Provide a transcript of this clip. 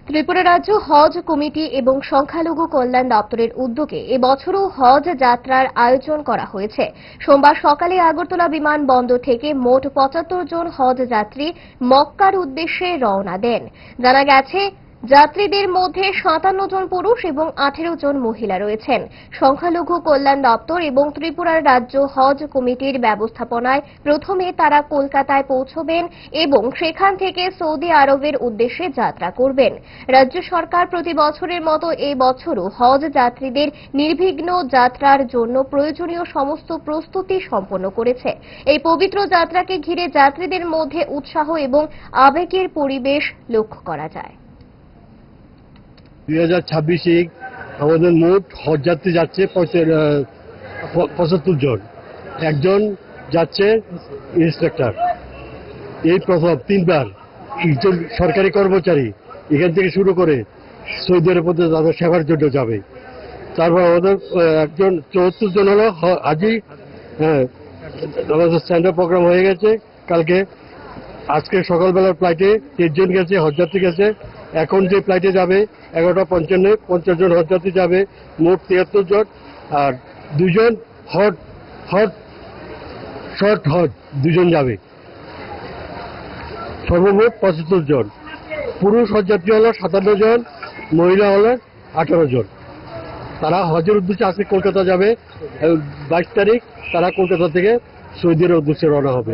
ত্রিপুরা রাজ্য হজ কমিটি এবং সংখ্যালঘু কল্যাণ দপ্তরের উদ্যোগে এবছরও হজ যাত্রার আয়োজন করা হয়েছে। সোমবার সকালে আগরতলা বিমানবন্দর থেকে মোট ৭৫ জন হজ যাত্রী মক্কার উদ্দেশ্যে রওনা দেন। জানা গেছে, যাত্রীদের মধ্যে ৫৭ জন পুরুষ এবং ১৮ জন মহিলা রয়েছেন। সংখ্যালঘু কল্যাণ দপ্তর এবং ত্রিপুরার রাজ্য হজ কমিটির ব্যবস্থাপনায় প্রথমে তারা কলকাতায় পৌঁছবেন এবং সেখান থেকে সৌদি আরবের উদ্দেশ্যে যাত্রা করবেন। রাজ্য সরকার প্রতি বছরের মতো এই বছরও হজ যাত্রীদের নির্বিঘ্ন যাত্রার জন্য প্রয়োজনীয় সমস্ত প্রস্তুতি সম্পন্ন করেছে। এই পবিত্র যাত্রাকে ঘিরে যাত্রীদের মধ্যে উৎসাহ এবং আবেগের পরিবেশ লক্ষ্য করা যায়। 2026-এ আমাদের মোট হজযাত্রী যাচ্ছে ৭৫ জন। একজন যাচ্ছে ইন্সট্রাক্টর। এই প্রথম ৩বার একজন সরকারি কর্মচারী এখান থেকে শুরু করে সৌদি আরব পর্যন্ত তাদের সেবার জন্য যাবে। তারপর আমাদের একজন ৭৪ জন হলো হাজি। আমাদের স্ট্যান্ডার্ড প্রোগ্রাম হয়ে গেছে। আজকে সকালবেলার ফ্লাইটে ৩ জন গেছে, হজযাত্রী গেছে। এখন যে ফ্লাইটে যাবে ১১:৫৫ 50 জন হজযাত্রী যাবে, মোট ৭৩ জন। আর 2 জন শর্ট হজ 2 জন যাবে, সর্বমোট ৭৫ জন। পুরুষ হজযাত্রী হলো ৫৭ জন, মহিলা হলো ১৮ জন। তারা হজের উদ্দেশ্যে আজকে কলকাতা যাবে। 22 তারিখ তারা কলকাতা থেকে সৌদি আরবের উদ্দেশ্যে রওনা হবে।